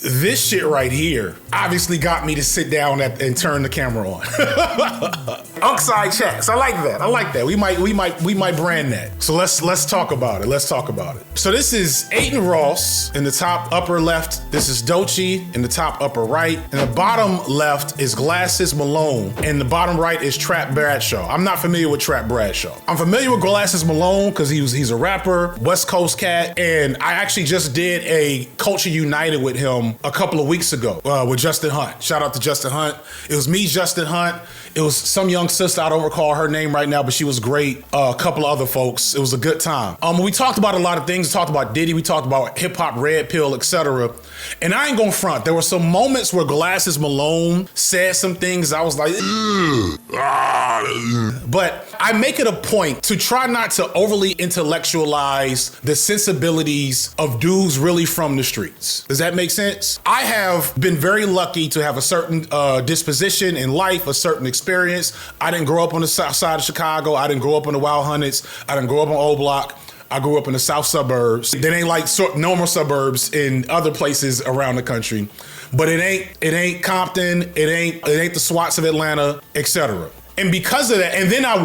this shit right here obviously got me to sit down and turn the camera on. Unkside chats. I like that. We might brand that. So let's talk about it. So this is Adin Ross in the top upper left. This is Doechii in the top upper right. And the bottom left is Glasses Malone. And the bottom right is Trap Bradshaw. I'm not familiar with Trap Bradshaw. I'm familiar with Glasses Malone because he's a rapper, West Coast cat. And I actually just did a Culture United with him a couple of weeks ago with Justin Hunt. Shout out to Justin Hunt. It was me, Justin Hunt. It was some young sister, I don't recall her name right now, but she was great. A couple of other folks. It was a good time. We talked about a lot of things. We talked about Diddy. We talked about hip hop, red pill, etc. And I ain't gonna front. There were some moments where Glasses Malone said some things I was like, but I make it a point to try not to overly intellectualize the sensibilities of dudes really from the streets. Does that make sense? I have been very lucky to have a certain disposition in life, a certain experience. I didn't grow up on the south side of Chicago. I didn't grow up on the Wild Hundreds. I didn't grow up on Old Block. I grew up in the south suburbs. They ain't like normal suburbs in other places around the country, but it ain't Compton. It ain't the SWATs of Atlanta, etc. And because of that, and then I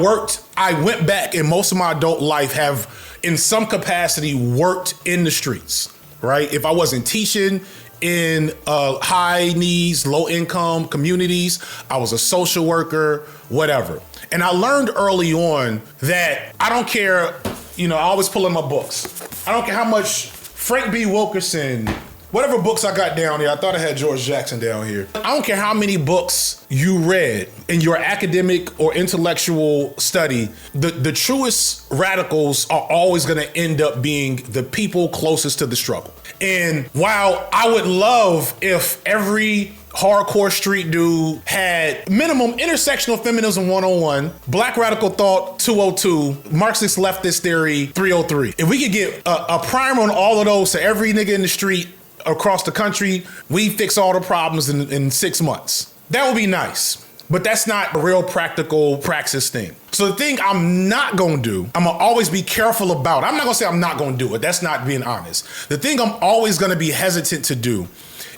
went back and most of my adult life have in some capacity worked in the streets, right? If I wasn't teaching in high needs, low income communities, I was a social worker, whatever. And I learned early on that I don't care, I always pull in my books. I don't care how much Frank B. Wilkerson, whatever books I got down here, I thought I had George Jackson down here. I don't care how many books you read in your academic or intellectual study, the truest radicals are always gonna end up being the people closest to the struggle. And while I would love if every hardcore street dude had minimum intersectional feminism 101, black radical thought 202, Marxist leftist theory 303. If we could get a primer on all of those to every nigga in the street across the country, we fix all the problems in 6 months. That would be nice. But that's not a real practical praxis thing. So the thing I'm not gonna do, I'm gonna always be careful about, I'm not gonna say I'm not gonna do it, that's not being honest. The thing I'm always gonna be hesitant to do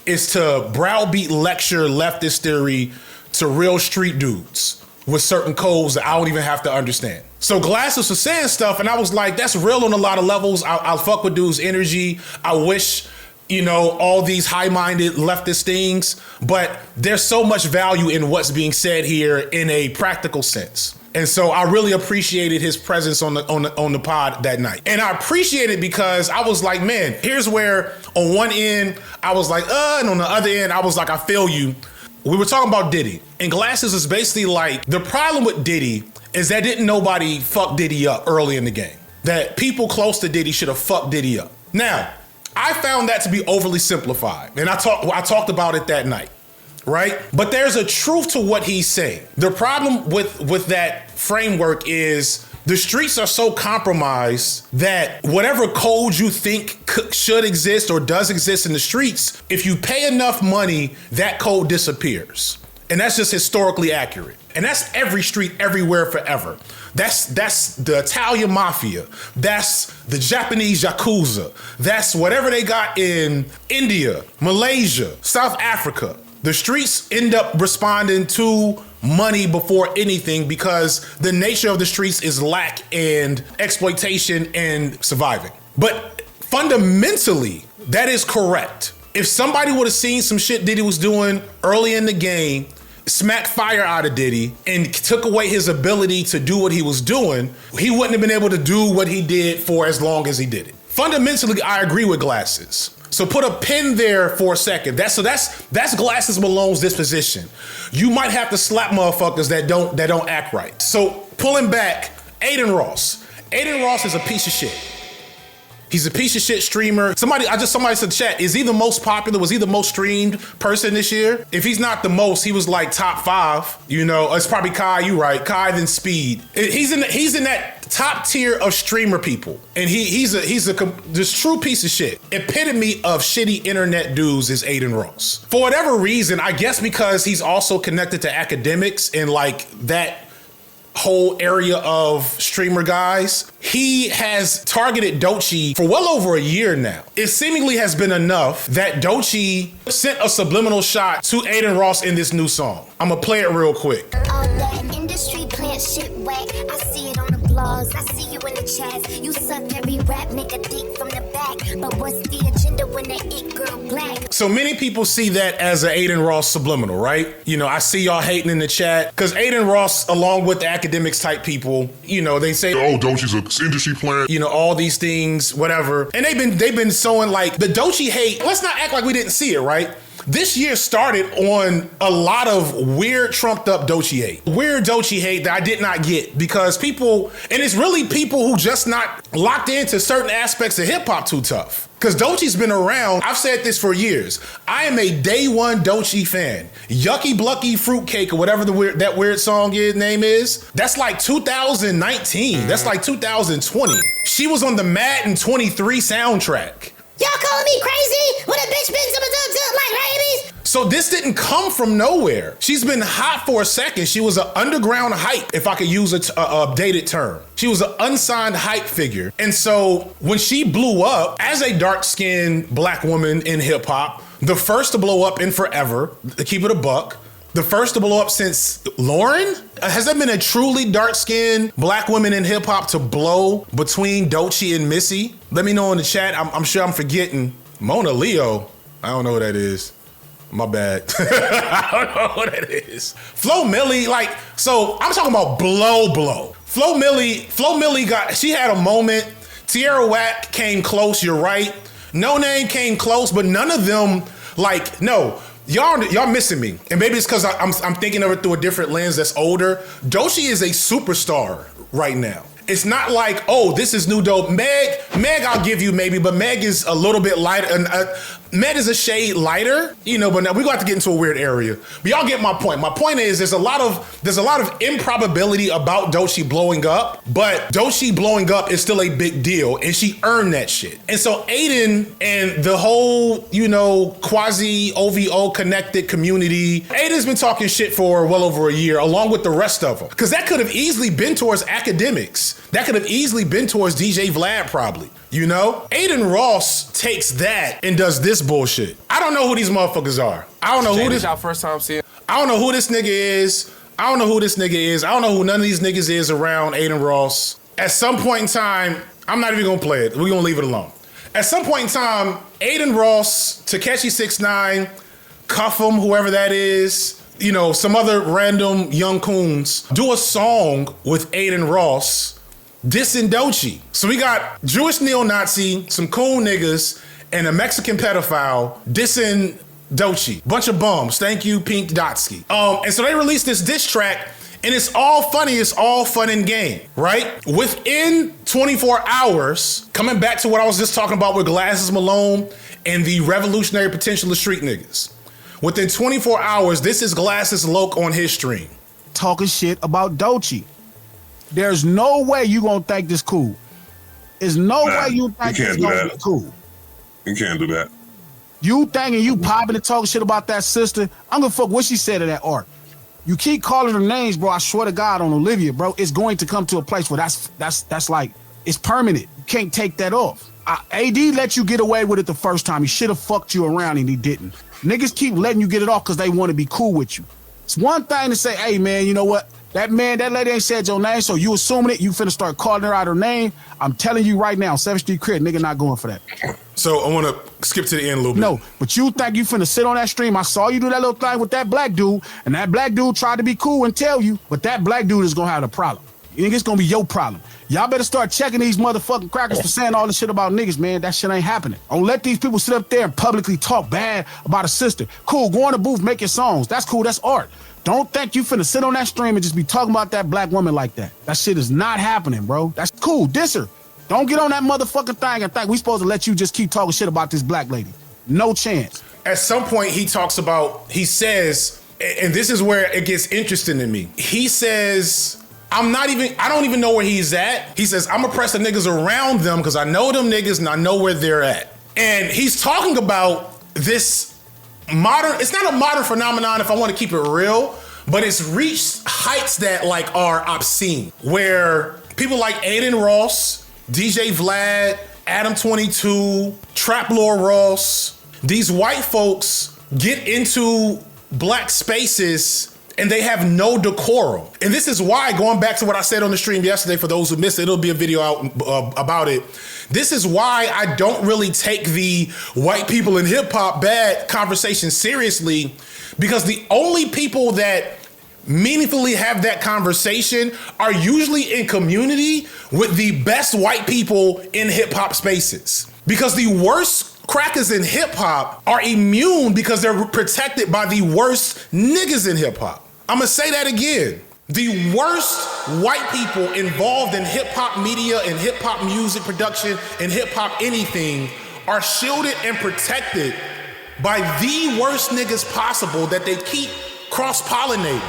is to browbeat lecture leftist theory to real street dudes with certain codes that I don't even have to understand. So Glasses was saying stuff and I was like, that's real on a lot of levels. I'll fuck with dude's energy. I wish, all these high-minded leftist things, but there's so much value in what's being said here in a practical sense. And so I really appreciated his presence on the pod that night. And I appreciate it because I was like, man, here's where on one end, I was like, and on the other end, I was like, I feel you. We were talking about Diddy. And Glasses is basically like, the problem with Diddy is that didn't nobody fuck Diddy up early in the game. That people close to Diddy should have fucked Diddy up. Now, I found that to be overly simplified. And I talked about it that night. Right? But there's a truth to what he's saying. The problem with that framework is the streets are so compromised that whatever code you think should exist or does exist in the streets, if you pay enough money, that code disappears. And that's just historically accurate. And that's every street, everywhere, forever. That's the Italian mafia. That's the Japanese Yakuza. That's whatever they got in India, Malaysia, South Africa. The streets end up responding to money before anything because the nature of the streets is lack and exploitation and surviving. But fundamentally, that is correct. If somebody would have seen some shit Diddy was doing early in the game, smacked fire out of Diddy and took away his ability to do what he was doing, he wouldn't have been able to do what he did for as long as he did it. Fundamentally, I agree with Glasses. So put a pin there for a second. That's Glasses Malone's disposition. You might have to slap motherfuckers that don't act right. So pulling back, Adin Ross. Adin Ross is a piece of shit. He's a piece of shit streamer. Somebody said chat, is he the most popular? Was he the most streamed person this year? If he's not the most, he was like top 5. It's probably Kai, you right. Kai then Speed. He's in that top tier of streamer people. And he's this true piece of shit. Epitome of shitty internet dudes is Adin Ross. For whatever reason, I guess because he's also connected to academics and like that whole area of streamer guys, he has targeted Doechii for well over a year now. It seemingly has been enough that Doechii sent a subliminal shot to Adin Ross in this new song. I'm gonna play it real quick. All that industry plant shit whack. I see it on the blogs. I see you in the chats. You suck every rap nigga deep from the back. But what's the agenda when that it girl black? So many people see that as an Adin Ross subliminal, right? You know, I see y'all hating in the chat because Adin Ross, along with the academics type people, you know, they say, oh, Doechii's an industry plant. You know, all these things, whatever. And they've been sowing like the Doechii hate. Let's not act like we didn't see it, right? This year started on a lot of weird, trumped up Doechii hate. Weird Doechii hate that I did not get because people, and it's really people who just not locked into certain aspects of hip hop too tough. Because Doechii's been around. I've said this for years. I am a day one Doechii fan. Yucky Blucky Fruitcake or whatever that weird song name is. That's like 2019. That's like 2020. She was on the Madden 23 soundtrack. Y'all calling me crazy? When a bitch brings up a like rabies? So this didn't come from nowhere. She's been hot for a second. She was an underground hype, if I could use a updated term. She was an unsigned hype figure. And so when she blew up as a dark-skinned black woman in hip hop, the first to blow up in forever, to keep it a buck, the first to blow up since Lauren? Has there been a truly dark-skinned black woman in hip hop to blow between Doechii and Missy? Let me know in the chat. I'm sure I'm forgetting. Mona Leo. I don't know who that is. My bad. I don't know what that is. Flo Milli, like, so I'm talking about blow. Flo Milli she had a moment. Tierra Whack came close, you're right. No Name came close, but none of them, like, no. Y'all missing me. And maybe it's because I'm thinking of it through a different lens that's older. Doechii is a superstar right now. It's not like, oh, this is new dope. Meg I'll give you maybe, but Meg is a little bit lighter. Meg is a shade lighter, you know, but now we're going to have to get into a weird area. But y'all get my point. My point is there's a lot of improbability about Doechii blowing up, but Doechii blowing up is still a big deal, and she earned that shit. And so Adin and the whole, you know, quasi OVO connected community, Adin's been talking shit for well over a year, along with the rest of them. Because that could have easily been towards academics. That could have easily been towards DJ Vlad probably. You know? Adin Ross takes that and does this bullshit. I don't know who these motherfuckers are. I don't know who this. Y'all first time seeing. I don't know who this nigga is. I don't know who none of these niggas is around Adin Ross. At some point in time, I'm not even gonna play it. We're gonna leave it alone. At some point in time, Adin Ross, Takeshi 6ix9ine, Cuff'em, whoever that is, you know, some other random young coons, do a song with Adin Ross dissing Doechii. So we got Jewish neo-Nazi, some cool niggas, and a Mexican pedophile dissing Doechii. Bunch of bums. Thank you, Pink Doechii. And so they released this diss track, and it's all funny. It's all fun and game, right? Within 24 hours, coming back to what I was just talking about with Glasses Malone and the revolutionary potential of street niggas. Within 24 hours, this is Glasses Loke on his stream. Talking shit about Doechii. There's no way you gonna think this cool. There's no way you think this gonna be cool. You can't do that. You thinking you popping and talking shit about that sister? I'm gonna fuck what she said to that art. You keep calling her names, bro. I swear to God on Olivia, bro. It's going to come to a place where that's like, it's permanent. You can't take that off. AD let you get away with it the first time. He should have fucked you around and he didn't. Niggas keep letting you get it off because they want to be cool with you. It's one thing to say, hey man, you know what? That lady ain't said your name, so you assuming it, you finna start calling her out her name. I'm telling you right now, 7th Street Crit, nigga not going for that. So I want to skip to the end a little bit. No, but you think you finna sit on that stream. I saw you do that little thing with that black dude, and that black dude tried to be cool and tell you, but that black dude is gonna have a problem. You think it's gonna be your problem. Y'all better start checking these motherfucking crackers for saying all this shit about niggas, man. That shit ain't happening. Don't let these people sit up there and publicly talk bad about a sister. Cool, go on the booth, make your songs. That's cool, that's art. Don't think you finna sit on that stream and just be talking about that black woman like that. That shit is not happening, bro. That's cool, diss her. Don't get on that motherfucking thing and think we supposed to let you just keep talking shit about this black lady. No chance. At some point he says, and this is where it gets interesting to me. He says, I don't even know where he's at. He says, I'm gonna press the niggas around them because I know them niggas and I know where they're at. And he's talking about this modern, it's not a modern phenomenon if I want to keep it real, but it's reached heights that like are obscene, where people like Adin Ross, DJ Vlad, Adam 22, Trap Lord Ross, these white folks get into black spaces and they have no decorum. And this is why, going back to what I said on the stream yesterday, for those who missed it, it'll be a video out about it. This is why I don't really take the white people in hip hop bad conversation seriously, because the only people that meaningfully have that conversation are usually in community with the best white people in hip hop spaces. Because the worst crackers in hip hop are immune because they're protected by the worst niggas in hip hop. I'm gonna say that again. The worst white people involved in hip hop media and hip hop music production and hip hop anything are shielded and protected by the worst niggas possible that they keep cross-pollinating.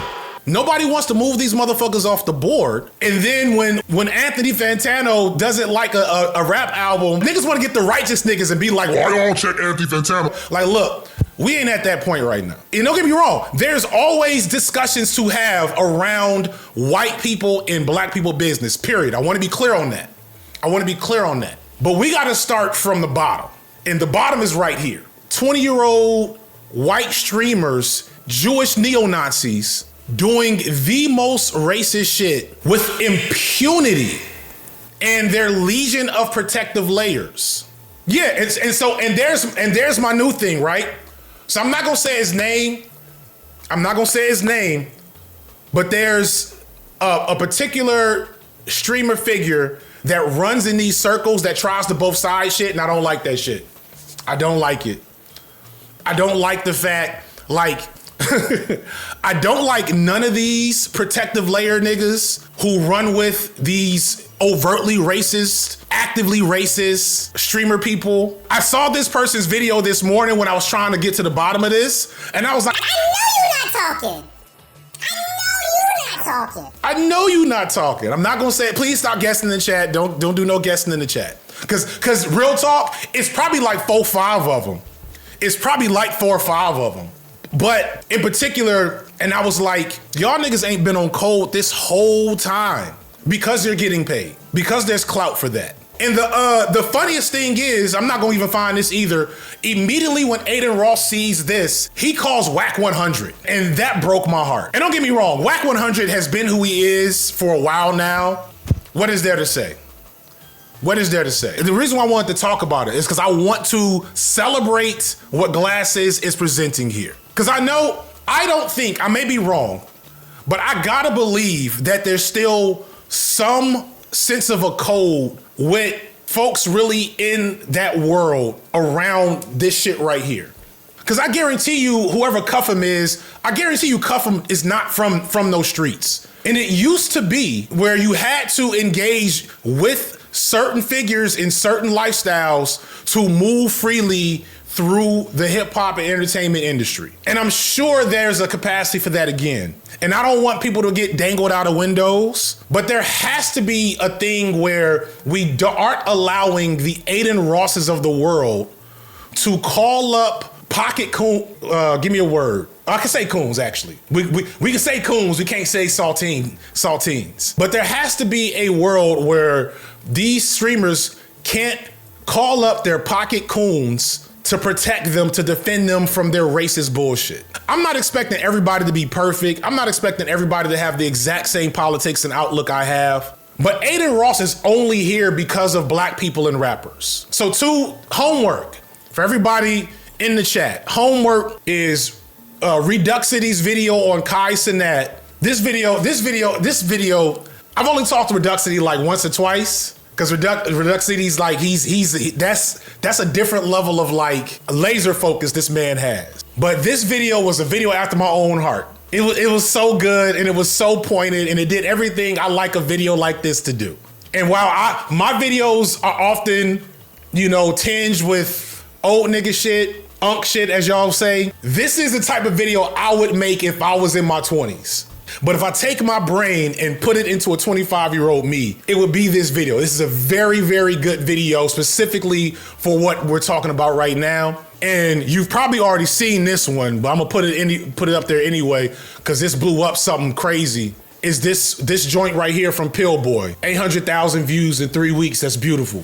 Nobody wants to move these motherfuckers off the board. And then when Anthony Fantano doesn't like a rap album, niggas want to get the righteous niggas and be like, Why don't check Anthony Fantano? Like, look, we ain't at that point right now. And don't get me wrong, there's always discussions to have around white people and black people business, period. I want to be clear on that. But we got to start from the bottom. And the bottom is right here. 20-year-old white streamers, Jewish neo-Nazis, doing the most racist shit with impunity and their legion of protective layers. Yeah, and there's my new thing, right? So I'm not gonna say his name. But there's a particular streamer figure that runs in these circles that tries to both sides shit, and I don't like that shit. I don't like it. I don't like the fact, like, I don't like none of these protective layer niggas who run with these overtly racist, actively racist streamer people. I saw this person's video this morning when I was trying to get to the bottom of this, and I was like, I know you're not talking. I'm not gonna say it. Please stop guessing in the chat. Don't do no guessing in the chat. Cause real talk, it's probably like 4 or 5 of them. It's probably like 4 or 5 of them. But in particular, and I was like, y'all niggas ain't been on code this whole time because you're getting paid, because there's clout for that. And the funniest thing is, I'm not gonna even find this either. Immediately when Adin Ross sees this, he calls Whack 100, and that broke my heart. And don't get me wrong, Whack 100 has been who he is for a while now. What is there to say? What is there to say? The reason why I wanted to talk about it is because I want to celebrate what Glasses is presenting here. Because I don't think, I may be wrong, but I gotta believe that there's still some sense of a code with folks really in that world around this shit right here. Because I guarantee you, whoever Cuffham is, I guarantee you Cuffham is not from those streets. And it used to be where you had to engage with certain figures in certain lifestyles to move freely through the hip hop and entertainment industry. And I'm sure there's a capacity for that again. And I don't want people to get dangled out of windows, but there has to be a thing where we aren't allowing the Adin Rosses of the world to call up pocket coon, give me a word. I can say coons, actually. We can say coons, we can't say saltines. But there has to be a world where these streamers can't call up their pocket coons to protect them, to defend them from their racist bullshit. I'm not expecting everybody to be perfect. I'm not expecting everybody to have the exact same politics and outlook I have. But Adin Ross is only here because of black people and rappers. So homework for everybody in the chat. Homework is Reduxity's video on Kai Cenat. This video, I've only talked to Reduxity like once or twice. Because Reduxity's like, that's a different level of like laser focus this man has. But this video was a video after my own heart. It was so good and it was so pointed and it did everything I like a video like this to do. And while my videos are often, tinged with old nigga shit, unk shit, as y'all say, this is the type of video I would make if I was in my 20s. But if I take my brain and put it into a 25-year-old me, it would be this video. This is a very, very good video specifically for what we're talking about right now. And you've probably already seen this one, but I'm gonna put it up there anyway, because this blew up something crazy. Is this joint right here from Pillboy. 800,000 views in 3 weeks, that's beautiful.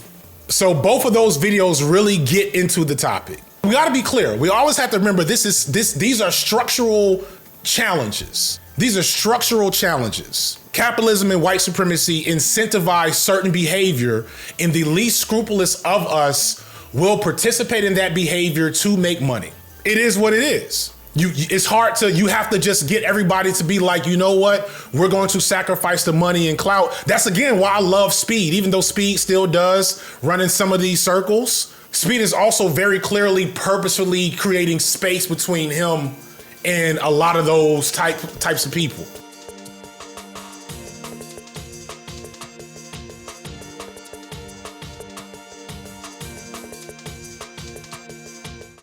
So both of those videos really get into the topic. We gotta be clear, we always have to remember these are structural challenges. These are structural challenges. Capitalism and white supremacy incentivize certain behavior, and the least scrupulous of us will participate in that behavior to make money. It is what it is. It's hard to, you have to just get everybody to be like, you know what? We're going to sacrifice the money and clout. That's again why I love Speed, even though Speed still does run in some of these circles. Speed is also very clearly purposefully creating space between him and a lot of those types of people.